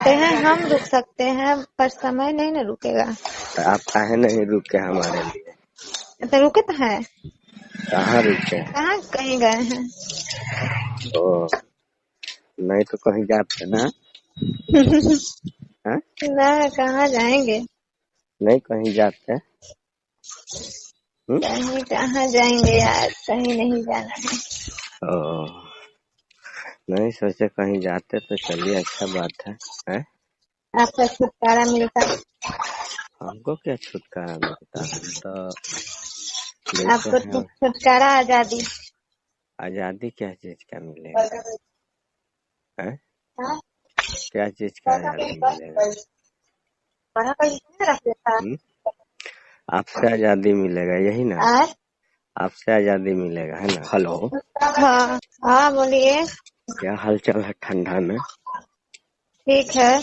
सकते हैं, हम रुक सकते हैं, पर समय नहीं ना रुकेगा। तो आप काहे नहीं रुके हमारे लिए? तो रुके तो हैं। कहाँ रुके? कहाँ कहीं गए हैं? ओ, नहीं तो कहीं जाते ना? हाँ? ना, कहाँ जाएंगे? नहीं कहीं जाते? कहीं कहाँ जाएंगे यार, कहीं नहीं जाना है। ओ, नहीं सोचे कहीं जाते तो चलिए, अच्छा बात है, हैं? आपका छुटकारा मिलता। हमको क्या छुटकारा मिलता है? तो आपको जैसे है छुटकारा, आजादी। आजादी क्या चीज का मिलेगा? हैं? क्या चीज का आजादी मिलेगा? हम्म? आपसे आजादी मिलेगा, यही ना? आपसे आजादी मिलेगा, है ना? हेलो, हाँ हाँ, बोलिए। क्या हाल चाल है ठंडा में? ठीक है।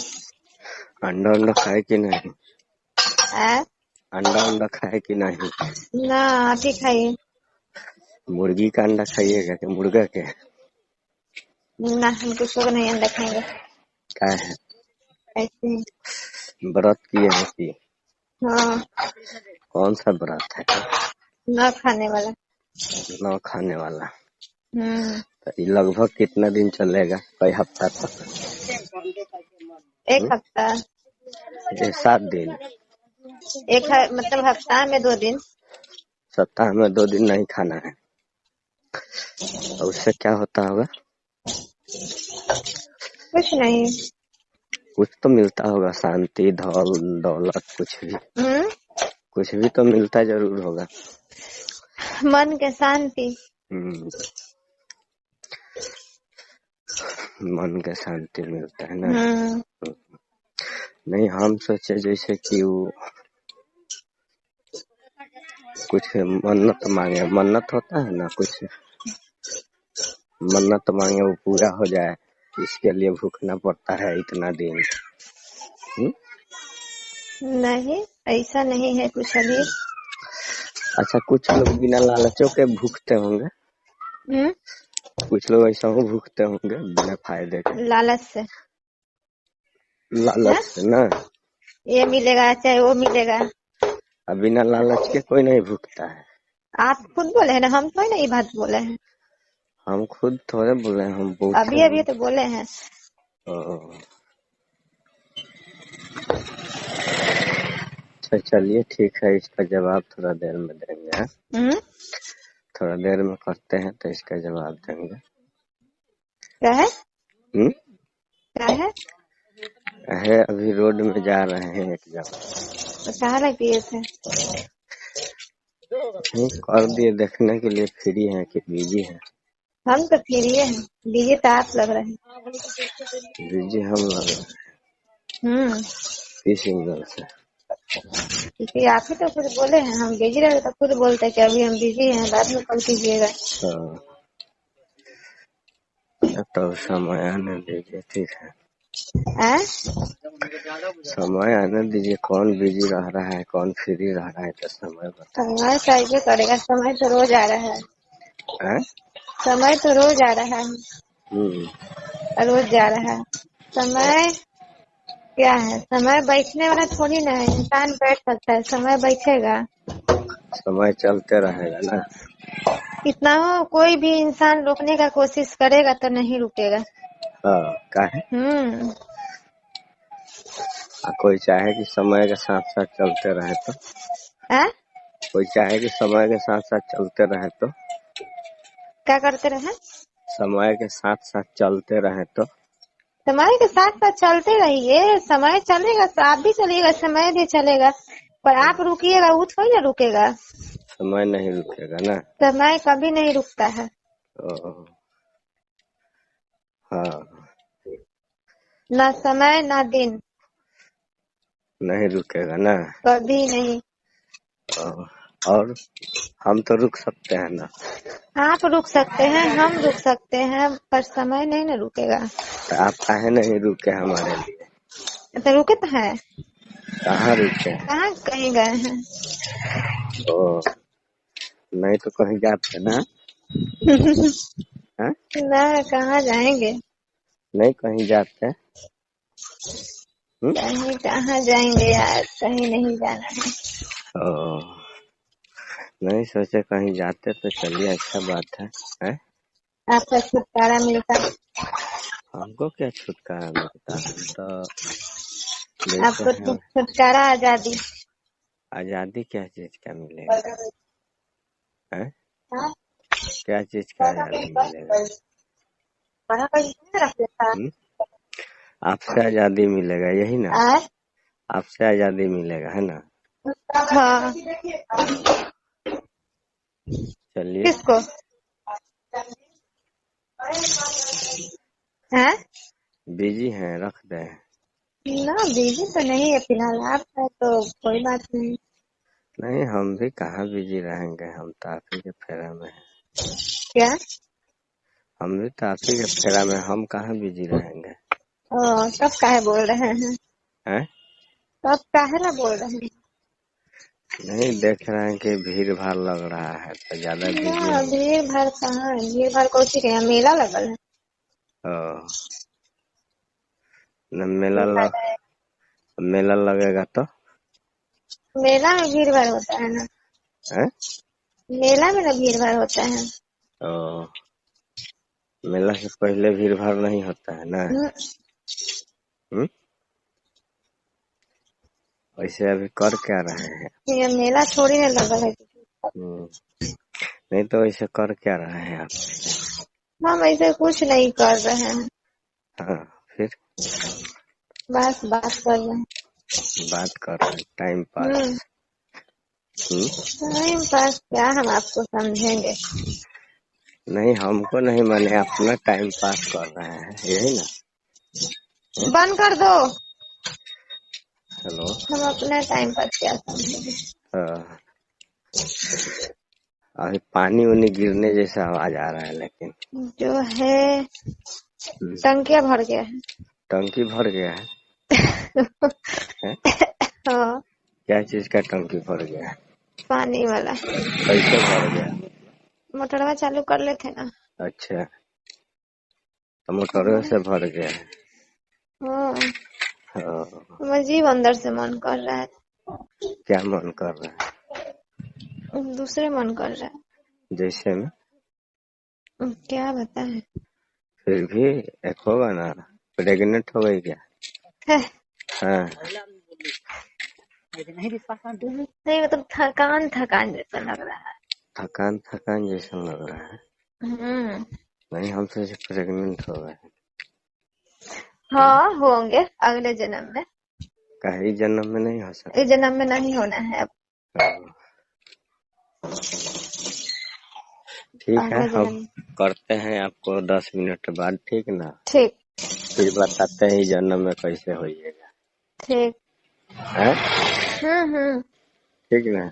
अंडा अंडा खाए कि नहीं? आ? अंडा अंडा खाए कि नहीं? ना, आप ही खाइए। मुर्गी का अंडा खाइएगा कि मुर्गा के? ना, हम कुछ को नहीं अंडा खाएंगे। क्या है? ऐसे ही। व्रत किए हैं कि? हाँ। कौन सा व्रत है? न खाने वाला। न खाने वाला। हम्म। तो ये लगभग कितना दिन चलेगा, कई हफ्ता तक? एक हफ्ता। ये 7 दिन? मतलब हफ्ता में 2 दिन। सप्ताह में 2 दिन नहीं खाना है? और उससे क्या होता होगा? कुछ नहीं। कुछ तो मिलता होगा, शांति, धन दौलत, कुछ भी। कुछ भी तो मिलता जरूर होगा। मन के शांति। मन के शांति मिलता है ना? नहीं, हम सोचे जैसे कि वो कुछ मन्नत मांगे, मन्नत होता है ना, कुछ मन्नत मांगे वो पूरा हो जाए, इसके लिए भूखना पड़ता है इतना दिन। नहीं, ऐसा नहीं है कुछ अभी। अच्छा, कुछ लोग बिना लालचों के भूखते होंगे। कुछ लोग ऐसा हो भूखते होंगे बिना फायदे के, लालच से। लालच से ना? ये मिलेगा चाहे वो मिलेगा। अब बिना लालच के कोई नहीं भूखता है। आप खुद बोले हैं ना, हम थोड़ी ना ये बात बोले हैं। हम खुद थोड़े बोले, हम अभी अभी तो बोले हैं। अच्छा चलिए ठीक है, इसका जवाब थोड़ा देर में देंगे। थोड़ा देर में करते हैं तो इसका जवाब देंगे। क्या है? क्या है? अभी रोड में जा रहे हैं एक जगह। कहाँ लग दिए थे? कर दिए, देखने के लिए फ्री है कि बिजी है? हम तो फ्री हैं, बिजी तो आप लग रहे हैं। बिजी हम लग रहे हैं? किस एंगल से? क्योंकि आप ही तो खुद बोले हैं, हम बिजी रहे तो खुद बोलते हैं कि अभी हम बिजी हैं, बाद में कॉल कीजिएगा। तो समय आने दीजिए, ठीक है? समय आने दीजिए, कौन बिजी रह रहा है कौन फ्री रह रहा है तो समय बताइए। समय कैसे करेगा, समय तो रोज आ रहा है। समय तो रोज आ रहा है। रोज जा रहा है। समय क्या है? समय बैठने वाला थोड़ी ना है, इंसान बैठ सकता है, समय बैठेगा? समय चलते रहेगा ना? कितना हो, कोई भी इंसान रोकने का कोशिश करेगा तो नहीं रुकेगा। काहे? कोई चाहे कि समय के साथ साथ चलते रहे तो? कोई चाहे कि समय के साथ साथ चलते रहे तो? क्या करते रहे? समय के साथ साथ चलते रहे तो? समय के साथ साथ चलते रहिए, समय चलेगा तो आप भी चलेगा, समय भी चलेगा, पर आप रुकिएगा वो थोड़ी ना रुकेगा। समय नहीं रुकेगा ना? समय कभी नहीं रुकता है। ना समय ना दिन। नहीं रुकेगा ना? कभी नहीं। और हम तो रुक सकते हैं ना? आप रुक सकते हैं, हम रुक सकते हैं, पर समय नहीं ना रुकेगा। तो आप काहे नहीं रुके हमारे लिए? तो रुके तो हैं। कहाँ रुके? कहाँ कहीं गए हैं? नहीं तो कहीं जाते ना? ना, कहाँ जाएंगे? नहीं कहीं जाते? कहीं कहाँ जाएंगे यार, कहीं नहीं जाना है। नहीं सोचे कहीं जाते तो चलिए, अच्छा बात है? आपका छुटकारा मिलता। हमको क्या छुटकारा मिलता, हम तो आपको छुटकारा, आजादी। आजादी क्या चीज का मिलेगा? है क्या चीज का आजादी मिलेगा? आपसे आजादी मिलेगा, यही ना? आपसे आजादी मिलेगा, है ना? हाँ। चलिए। किसको? हैं? बिजी हैं, रख दे। ना बिजी तो नहीं है फिलहाल, आप है तो कोई बात नहीं। नहीं, हम भी कहाँ बिजी रहेंगे, हम तो आप ही के फेरा में हैं। क्या? हम भी तो आप ही के फेरा में, हम कहाँ बिजी रहेंगे। कब काहे बोल रहे हैं? कब काहे ना बोल रहे हैं? नहीं, देख रहे हैं कि भीड़ भाड़ लग रहा है तो ज्यादा बिजी। भीड़ भाड़ कहाँ है, भीड़ भाड़ कौन सी है, मेला लगल है। मेला लगेगा तो मेला में भीड़ भाड़ होता है ना? मेला में ना भीड़ भाड़ होता है। मेला से पहले भीड़ भाड़ नहीं होता है ना? वैसे अभी कर क्या रहे हैं? ये मेला थोड़ी ना लगल है। नहीं तो वैसे कर क्या रहे हैं आप? हम ऐसे कुछ नहीं कर रहे हैं। हाँ, फिर बस बात कर रहे हैं। बात कर रहे हैं, टाइम पास। टाइम पास क्या, हम आपको समझेंगे? नहीं, हमको नहीं, माने अपना टाइम पास कर रहे हैं, यही ना? बंद कर दो। हेलो। हम अपना टाइम पास क्या समझेंगे? अभी पानी उनी गिरने जैसा आवाज आ रहा है, लेकिन जो है टंकिया भर गया है। टंकी भर गया है? हाँ। क्या चीज का टंकी भर गया है? पानी वाला। कैसे भर गया? मोटरवा चालू कर लेते ना। अच्छा, तो मोटरवे से भर गया है? हाँ। अजीब अंदर से मन कर रहा है। क्या मन कर रहा है? दूसरे मन कर रहा है। जैसे में? क्या बताएं? फिर भी एक होगा ना, प्रेग्नेंट हो गई क्या? हाँ। नहीं मतलब थकान थकान जैसा लग रहा है। थकान थकान जैसा लग रहा है। नहीं, हम सोचे प्रेग्नेंट हो गए। हाँ होंगे अगले जन्म में। कहीं जन्म में नहीं हो सकता? इस जन्म में नहीं होना है अब। ठीक है, हम करते हैं आपको 10 मिनट बाद, ठीक ना? ठीक। फिर बताते हैं जन्म में कैसे होइएगा। ठीक है। ठीक ना?